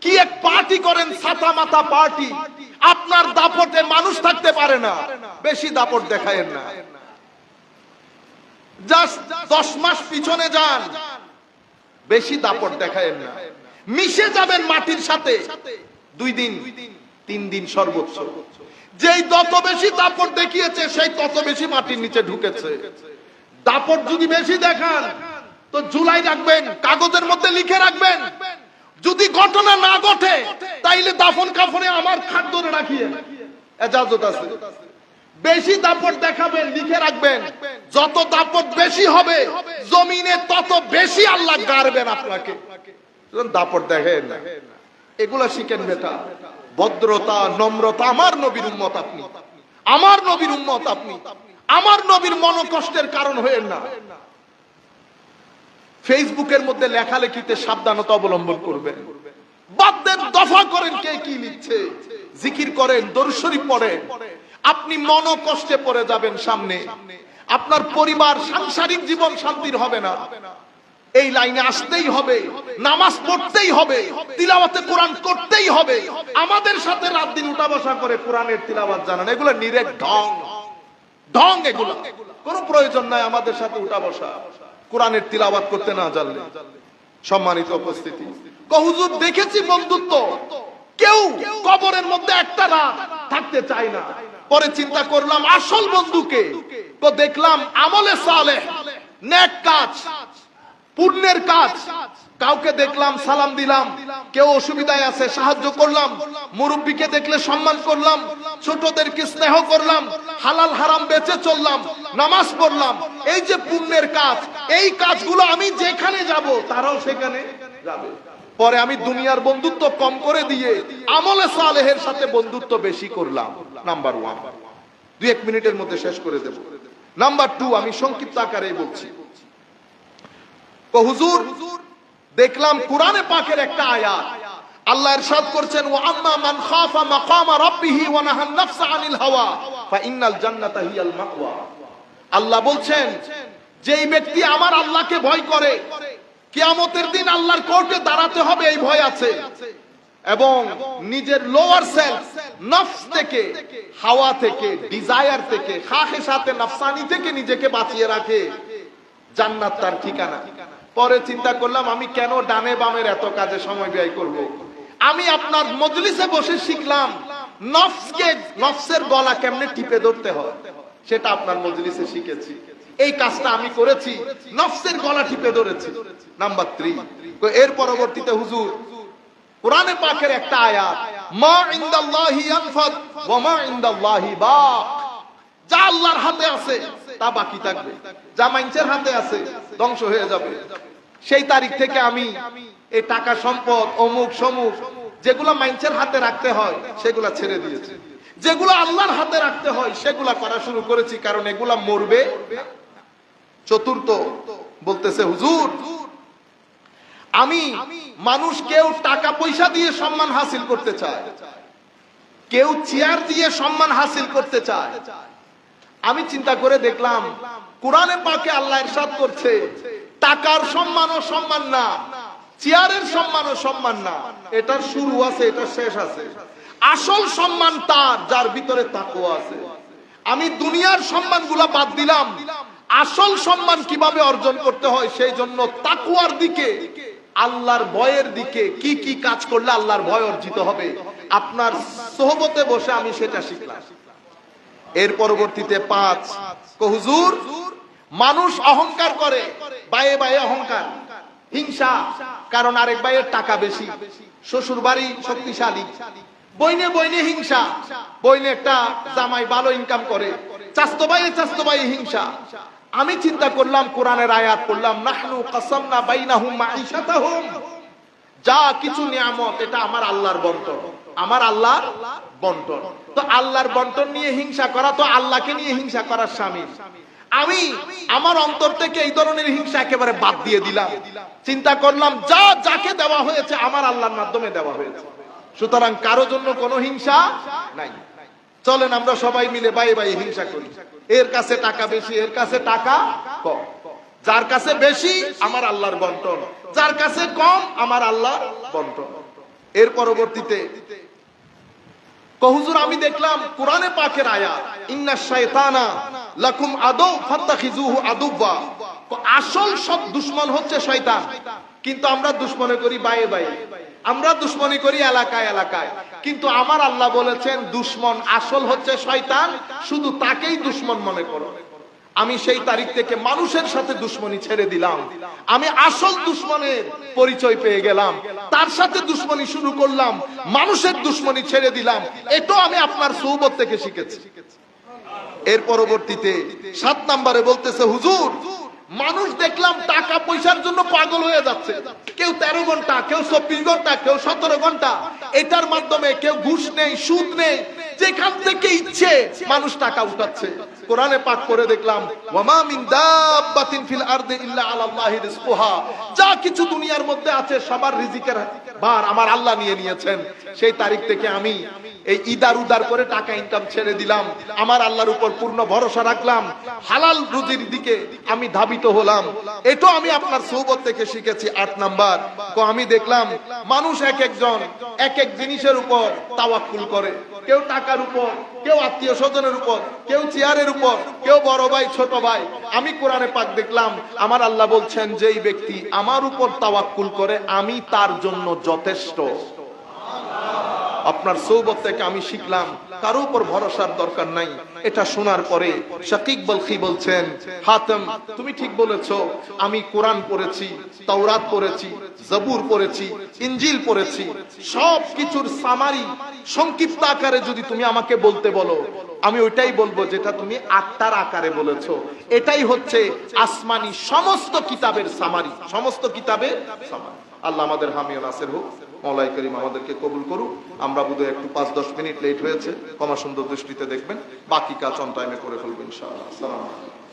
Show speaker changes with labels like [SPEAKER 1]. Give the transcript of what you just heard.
[SPEAKER 1] কি এক পার্টি করেন, ছাতা মাথা পার্টি। আপনার দাপটে মানুষ থাকতে পারে না, বেশি দাপট দেখায়েন না। জাস্ট 10 মাস পিছনে যান, বেশি দাপট দেখায়েন না। মিশে যাবেন মাটির সাথে 2 দিন 3 দিন সর্বোচ্চ। যেই যত বেশি দাপট দেখিয়েছে সেই তত বেশি মাটির নিচে ঢুকেছে। দাপট যদি বেশি দেখান তো জুলাই রাখবেন, কাগজের মধ্যে লিখে রাখবেন। যদি ঘটনা না ঘটে তাইলে দাফন কাফনে আমার খাট ধরে রাখিয়ে এজাজত আছে। বেশি দাপট দেখাবেন, লিখে রাখবেন। যত দাপট বেশি হবে জমিনে তত বেশি আল্লাহ গাড়বেন আপনাকে। দাপট দেখেন না, এগুলা শিখেন বেটা। ভদ্রতা, নম্রতা। আমার নবীর উম্মত আপনি, আমার নবীর উম্মত আপনি। আমার নবীর মনোকষ্টের কারণ হয়েন না। ফেসবুকের মধ্যে লেখালেখিতে সাবধানতা অবলম্বন করবেন। বাদ দেন, দফা করেন কে কি লিখছে। জিকির করেন, দরুদ শরীফ পড়েন। আপনি মনোকষ্টে পড়ে যাবেন সামনে। আপনার পরিবার, সাংসারিক জীবন শান্তির হবে না। এই লাইনে আসতেই হবে, নামাজ পড়তেই হবে, তিলাওয়াতে কোরআন করতেই হবে। আমাদের সাথে রাত দিন উঠা বসা করে কোরআনের তিলাওয়াত জানান, এগুলো নিরেট ঢং ঢং। এগুলো কোনো প্রয়োজন নাই আমাদের সাথে উঠা বসা কোরআনের তিলাওয়াত করতে না জানলে। সম্মানিত উপস্থিতি, হুজুর দেখেছি বন্ধুত্ব, কেউ কবরের মধ্যে একটা রাত থাকতে চায় না। পরে চিন্তা করলাম আসল বন্ধুকে, তো দেখলাম আমলে সালেহ, নেক কাজ, পুণ্যের কাজ। কাউকে দেখলাম সালাম দিলাম, কেউ অসুবিধায় আছে সাহায্য করলাম, মুরব্বীকে দেখলে সম্মান করলাম, ছোটদেরকে স্নেহ করলাম, হালাল হারাম বেঁচে চললাম, নামাজ পড়লাম। এই যে পুণ্যের কাজ, এই কাজগুলো আমি যেখানে যাব তারাও সেখানে যাবে। পরে আমি দুনিয়ার বন্ধুত্ব কম করে দিয়ে আমলে সালেহের সাথে বন্ধুত্ব বেশি করলাম। নাম্বার 1, 2-1 মিনিটের মধ্যে শেষ করে দেব। নাম্বার 2, আমি সংক্ষিপ্ত আকারে বলছি। হুজুর দেখলাম কোরআনে পাকের একটা আয়াত, আল্লাহ ইরশাদ করছেন, ওয়া আম্মা মান খাফা মাকামা রাব্বিহি ওয়া নাহান নাফসা আনিল হাওয়া ফাইন্নাল জান্নাতা হিয়াল মাওয়া। আল্লাহ বলছেন, যেই ব্যক্তি আমার আল্লাহকে ভয় করে, কিয়ামতের দিন আল্লাহর কোর্টে দাঁড়াতে হবে এই ভয় আছে, এবং নিজের লোয়ার সেলফ নফস থেকে, হাওয়া থেকে, ডিজায়ার থেকে, খাহেসাতে নফসানি থেকে নিজেকে বাঁচিয়ে রাখে, জান্নাত তার ঠিকানা। পরে চিন্তা করলাম আমি কেন ডানে বামের এত কাজে সময় ব্যয় করব। আমি আপনার মজলিসে বসে শিখলাম নফসকে, নফসের গলা কেমনে টিপে ধরতে হয় সেটা আপনার মজলিসে শিখেছি। এই কাজটা আমি করেছি, নফসের গলা টিপে ধরেছি। নাম্বার 3, এর পরবর্তীতে হুজুর কোরআনে পাকের একটা আয়াত, মা ইনদাল্লাহি ইয়ানফাদ ওয়া মা ইনদাল্লাহি বাক। যা আল্লাহর হাতে আছে তা বাকি থাকবে, যা মানুষের হাতে আছে ধ্বংস হয়ে যাবে। সেই তারিখ থেকে আমি এই টাকা সম্পদ অমুক সমুক যেগুলা মানুষের হাতে রাখতে হয় সেগুলা ছেড়ে দিয়েছি, যেগুলো আল্লাহর হাতে রাখতে হয় সেগুলা করা শুরু করেছি, কারণ এগুলা মরবে। চতুর্থ বলতেছে, হুজুর আমি মানুষ, কেউ টাকা পয়সা দিয়ে সম্মান হাসিল করতে চায়, কেউ চেয়ার দিয়ে সম্মান হাসিল করতে চায়। আমি চিন্তা করে দেখলাম কোরআনে পাকে আল্লাহ ইরশাদ করছে, টাকার সম্মানও সম্মান না, চেয়ারের সম্মানও সম্মান না। এটার শুরু আছে, এটার শেষ আছে। আসল সম্মান তার যার ভিতরে তাকওয়া আছে। আমি দুনিয়ার সম্মানগুলা বাদ দিলাম, আসল সম্মান কিভাবে অর্জন করতে হয় সেই জন্য তাকওয়ার দিকে, আল্লাহর ভয়ের দিকে কি কি কাজ করলে আল্লাহর ভয় অর্জিত হবে, আপনার সোহবতে বসে আমি সেটা শিখলাম। এর পরবর্তীতে 5, হুজুর মানুষ অহংকার করে, বায়ে বায়ে অহংকার, হিংসা, কারণ আরেক ভাইয়ের টাকা বেশি, শ্বশুর বাড়ি শক্তিশালী, বইনে বইনে হিংসা, বইনে একটা জামাই ভালো ইনকাম করে, চাস্তো ভাইয়ে হিংসা। আমি চিন্তা করলাম, কোরআনের আয়াত পড়লাম, নাহনু কাসামনা বাইনাহুম মাঈশাতাহুম, যা কিছু নিয়ামত এটা আমার আল্লাহর বন্টন, আমার আল্লাহর বন্টন। তো আল্লাহর বন্টন নিয়ে হিংসা করা তো আল্লাহকে নিয়ে হিংসা করার শামিল। আমি আমার অন্তর থেকে এই ধরনের হিংসা একেবারে বাদ দিয়ে দিলাম। চিন্তা করলাম যা যাকে দেওয়া হয়েছে আমার আল্লাহর মাধ্যমে দেওয়া হয়েছে, সুতরাং কারো জন্য কোনো হিংসা নাই। চলেন আমরা সবাই মিলে বাই বাই হিংসা করি, এর কাছে টাকা বেশি, এর কাছে টাকা কম। যার কাছে বেশি আমার আল্লাহর বন্টন, যার কাছে কম আমার আল্লাহর বন্টন। এর পরবর্তীতে হুজুর আমি দেখলাম কোরআনে পাকের আয়াত ইন্নাশ শাইতানা লাকুম আদু ফাত্তাখিজুহু আদুওয়া, আসল সব দুশমন হচ্ছে শয়তান, কিন্তু আমরা দুশমনি করি বায়ে বায়ে, আমরা দুশমনি করি এলাকায় এলাকায়, কিন্তু আমার আল্লাহ বলেছেন দুশমন আসল হচ্ছে শয়তান, শুধু তাকেই দুশমন মনে করো। আমি সেই তারিখ থেকে মানুষের সাথে দুশমনি ছেড়ে দিলাম, আমি আসল দুশমনের পরিচয় পেয়ে গেলাম, তার সাথে দুশমনি শুরু করলাম, মানুষের দুশমনি ছেড়ে দিলাম। এটাও আমি আপনার সোহবত থেকে শিখেছি। এর পরবর্তীতে 7 নম্বরে বলতেছে হুজুর মানুষ দেখলাম টাকা পয়সার জন্য পাগল হয়ে যাচ্ছে, কেউ 13 ঘন্টা, কেউ 24 ঘন্টা, কেউ 17 ঘন্টা, এটার মাধ্যমে কেউ ঘুষ নেই, সুদ নেই, যেখান থেকে ইচ্ছে মানুষ টাকা উঠাচ্ছে। কোরআনে পাক করে দেখলাম ওয়ামা মিন দাব্বাতিন ফিল আরদি ইল্লা আলাল্লাহি রিজকুহা, যা কিছু দুনিয়ার মধ্যে আছে সবার রিজিকের ভার আমার আল্লাহ নিয়ে নিয়েছেন। সেই তারিখ থেকে আমি এই ইদার উদার করে টাকা ইনকাম ছেড়ে দিলাম, আমার আল্লাহর উপর পূর্ণ ভরসা রাখলাম, হালাল রুজির দিকে আমি ধাবিত হলাম। এটাও আমি আপনার সোহবত থেকে শিখেছি। 8 নাম্বার আমি দেখলাম মানুষ এক একজন এক এক জিনিসের উপর তাওয়াক্কুল করে, কেউ টাকার উপর, কেউ আত্মীয় স্বজনের উপর, কেউ চেয়ারের উপর, কেউ বড় ভাই ছোট ভাই। আমি কোরআনে পাক দেখলাম আমার আল্লাহ বলছেন যেই ব্যক্তি আমার উপর তাওয়াক্কুল করে আমি তার জন্য যথেষ্ট। আপনার সোহবত থেকে আমি শিখলাম কারো উপর ভরসার দরকার নাই। এটা শোনার পরে শাকিক বলখি বলছেন হাতেম তুমি ঠিক বলেছো, আমি কোরআন পড়েছি, তাওরাত পড়েছি, জবুর পড়েছি, ইনজিল পড়েছি, সব কিছুর সামারি সংক্ষিপ্ত আকারে যদি তুমি আমাকে বলতে বলো আমি ওইটাই বলবো যেটা তুমি আত্মার আকারে বলেছো। এটাই হচ্ছে আসমানি সমস্ত কিতাবের সামারি, সমস্ত কিতাবের সামারি। আল্লাহ আমাদের হামি ও নাসির হোক, মওলাই করিম আমাদেরকে কবুল করুক। আমরা বোধহয় একটু 5-10 মিনিট লেট হয়েছে, ক্ষমা সুন্দর দৃষ্টিতে দেখবেন, বাকি কাজ অন টাইমে করে ফেলবো ইনশাআল্লাহ। আসসালামু আলাইকুম।